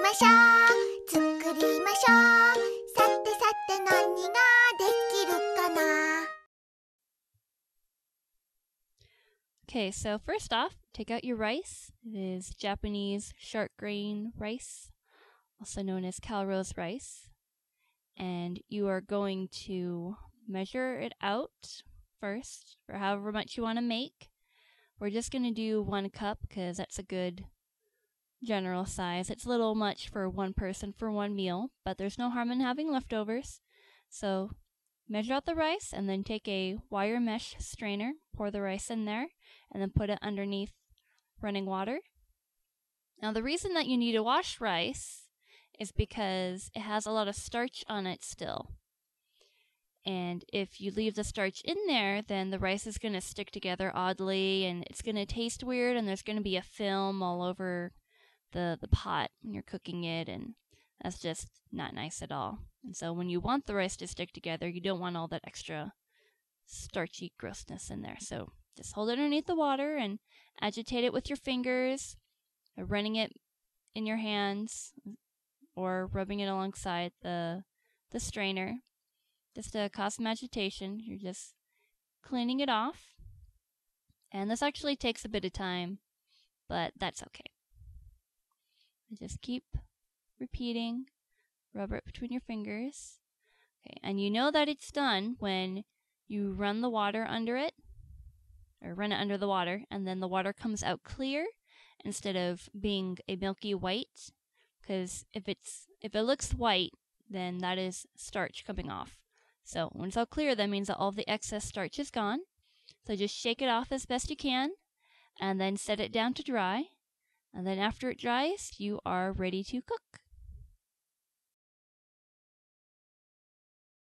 ましょう作りましょうさてさて何ができるかな Okay, so first off, take out your rice. It is Japanese shark grain rice, also known as Calrose rice. And you are going to measure it out first for however much you want to make. We're just going to do 1 cup because that's a good general size. It's a little much for one person for one meal, but there's no harm in having leftovers. So measure out the rice and then take a wire mesh strainer, pour the rice in there, and then put it underneath running water. Now the reason that you need to wash rice is because it has a lot of starch on it still. And if you leave the starch in there, then the rice is going to stick together oddly and it's going to taste weird and there's going to be a film all over the pot when you're cooking it, and that's just not nice at all. And so when you want the rice to stick together, you don't want all that extra starchy grossness in there. So just hold it underneath the water and agitate it with your fingers, running it in your hands or rubbing it alongside the strainer just to cause some agitation. You're just cleaning it off. And this actually takes a bit of time, but that's okay. Just keep repeating, rub it between your fingers. Okay, and you know that it's done when you run the water under it, or run it under the water, and then the water comes out clear instead of being a milky white. Because if it looks white, then that is starch coming off. So when it's all clear, that means that all the excess starch is gone. So just shake it off as best you can, and then set it down to dry. And then after it dries, you are ready to cook.